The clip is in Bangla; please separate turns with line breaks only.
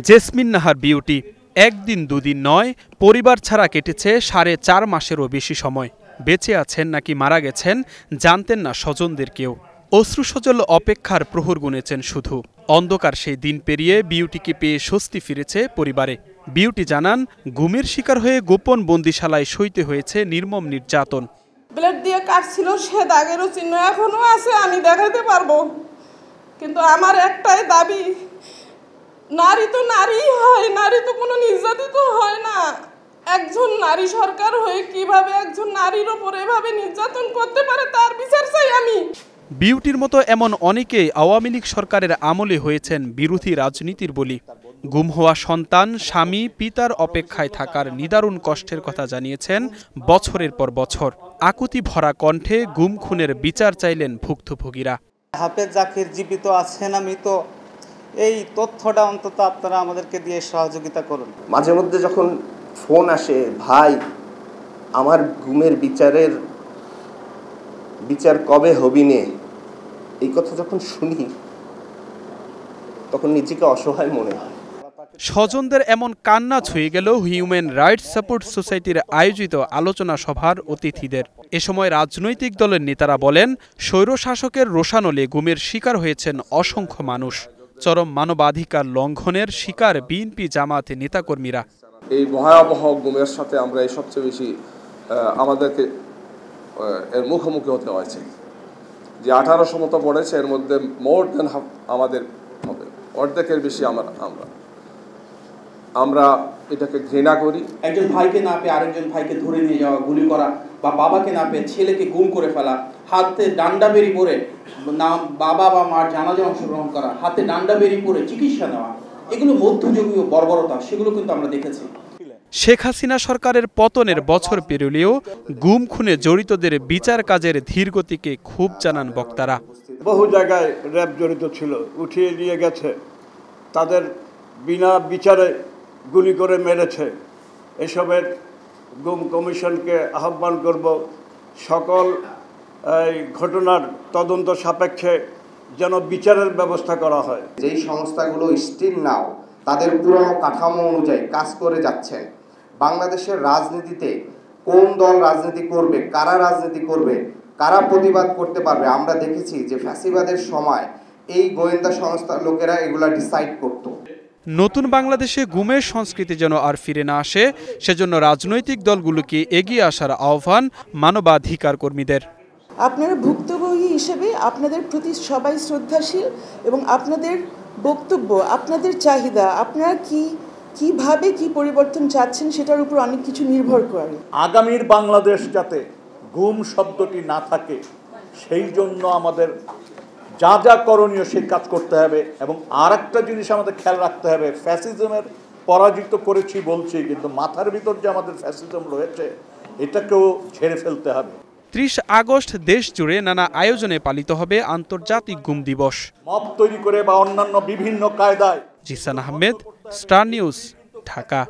জেসমিন নাহার বিউটি একদিন দুদিন নয়, পরিবার ছাড়া কেটেছে ৪.৫ মাসেরও বেশি সময়। বেঁচে আছেন নাকি মারা গেছেন জানতেন না স্বজনদের কেউ। অশ্রুসজল অপেক্ষার প্রহর গুনেছেন শুধু। অন্ধকার সেই দিন পেরিয়ে বিউটিকে পেয়ে স্বস্তি ফিরেছে পরিবারে। বিউটি জানান, গুমের শিকার হয়ে গোপন বন্দিশালায় সইতে হয়েছে নির্মম নির্যাতন।
ব্লেড দিয়ে কাটছিল, সে দাগেরও চিহ্ন এখনো আছে, আমি দেখাতে পারবো। কিন্তু আমার একটাই দাবি, নারী তো নারীই হয়, নারী তো কোনো নির্যাতিত হয় না। একজন নারী সরকার হয়ে কিভাবে একজন নারীর ওপর এভাবে নির্যাতন করতে পারে তার বিচার চাই আমি।
বিউটির মতো এমন অনেকেই আওয়ামী লীগ সরকারের আমলে হয়েছেন বিরোধী রাজনীতির বলি। গুম হওয়া সন্তান, স্বামী, পিতার অপেক্ষায় থাকার নিদারুণ কষ্টের কথা জানিয়েছেন বছরের পর বছর। আকুতি ভরা কণ্ঠে গুম খুনের বিচার চাইলেন ভুক্তভোগীরা।
হাফেজ জাকির জীবিত আছে না মৃত, এই তথ্যটা অন্তত আপনারা আমাদেরকে দিয়ে সহযোগিতা করুন।
মাঝে মধ্যে যখন ফোন আসে, ভাই আমার গুমের বিচার কবে হবি নে, এই কথা যখন শুনি তখন নিজেকে অসহায় মনে হয়।
স্বজনদের এমন কান্না ছুঁয়ে গেল হিউম্যান রাইটস সাপোর্ট সোসাইটির আয়োজিত আলোচনা সভার অতিথিদের। এ সময় রাজনৈতিক দলের নেতারা বলেন, স্বৈরশাসকের রোষানলে গুমের শিকার হয়েছেন অসংখ্য মানুষ। চরম মানবাধিকার লঙ্ঘনের শিকার বিএনপি জামাত নেতাকর্মীরা।
এই ভয়াবহ গুমের সাথে আমরা এই সবচেয়ে বেশি আমাদেরকে এর মুখোমুখি হতে হয়েছে। যে 1800 মতো পড়েছে, এর মধ্যে মোর দেন হাফ আমাদের হবে, অর্ধেকের বেশি আমরা এটাকে ঘৃণা করি।
একজন ভাইকে না পেয়ে আরেকজন ভাইকে ধরে নিয়ে যাওয়া, গুলি করা, বা বাবাকে না পেয়ে ছেলেকে গুম করে ফেলা, হাতে ডান্ডা বেরি পরে না বাবা বা মার জানাজায় অংশগ্রহণ করা, হাতে ডান্ডা বেরি পরে চিকিৎসা নেওয়া, এগুলো মধ্যযুগীয় বর্বরতা, সেগুলো কিন্তু আমরা দেখেছি।
শেখ হাসিনা সরকারের পতনের বছর পেরোলেও গুম খুনে জড়িতদের বিচার কাজের ধীরগতিকে খুব জানান বক্তারা।
বহু জায়গায় র্যাব জড়িত ছিল, উঠিয়ে নিয়ে গেছে, তাদের বিনা বিচারে গুলি করে মেরেছে। এসবের গুম কমিশনকে আহ্বান করব, সকল এই ঘটনার তদন্ত সাপেক্ষে যেন বিচারের ব্যবস্থা করা হয়।
যেই সংস্থাগুলো স্টিল নাও তাদের পুরনো কাঠামো অনুযায়ী কাজ করে যাচ্ছেন, বাংলাদেশের রাজনীতিতে কোন দল রাজনীতি করবে, কারা রাজনীতি করবে, কারা প্রতিবাদ করতে পারবে, আমরা দেখেছি যে ফ্যাসিবাদের সময় এই গোয়েন্দা সংস্থার লোকেরা এগুলা ডিসাইড করত।
নতুন বাংলাদেশে গুমের সংস্কৃতি যেন আর ফিরে না আসে, সেজন্য রাজনৈতিক দলগুলোকে এগিয়ে আসার আহ্বান মানবাধিকার কর্মীদের।
আপনারা ভুক্তভোগী হিসেবে আপনাদের প্রতি সবাই শ্রদ্ধাশীল এবং আপনাদের বক্তব্য, আপনাদের চাহিদা, আপনারা কিভাবে কি পরিবর্তন চাচ্ছেন সেটার উপর অনেক কিছু নির্ভর করে।
আগামীর বাংলাদেশ যাতে গুম শব্দটি না থাকে, সেই জন্য আমাদের যা যা করণীয় সেই কাজ করতে হবে। এবং আর একটা জিনিস আমাদের খেয়াল রাখতে হবে, ফ্যাসিজমের পরাজিত করেছি বলছি, কিন্তু মাথার ভিতর যে আমাদের ফ্যাসিজম রয়েছে এটাকেও ঝেড়ে ফেলতে হবে।
30 আগস্ট দেশ জুড়ে নানা আয়োজনে পালিত হবে আন্তর্জাতিক গুম দিবস।
মব তৈরি করে বা অন্যান্য বিভিন্ন কায়দায়।
Jisan Ahmed, Star News, Dhaka.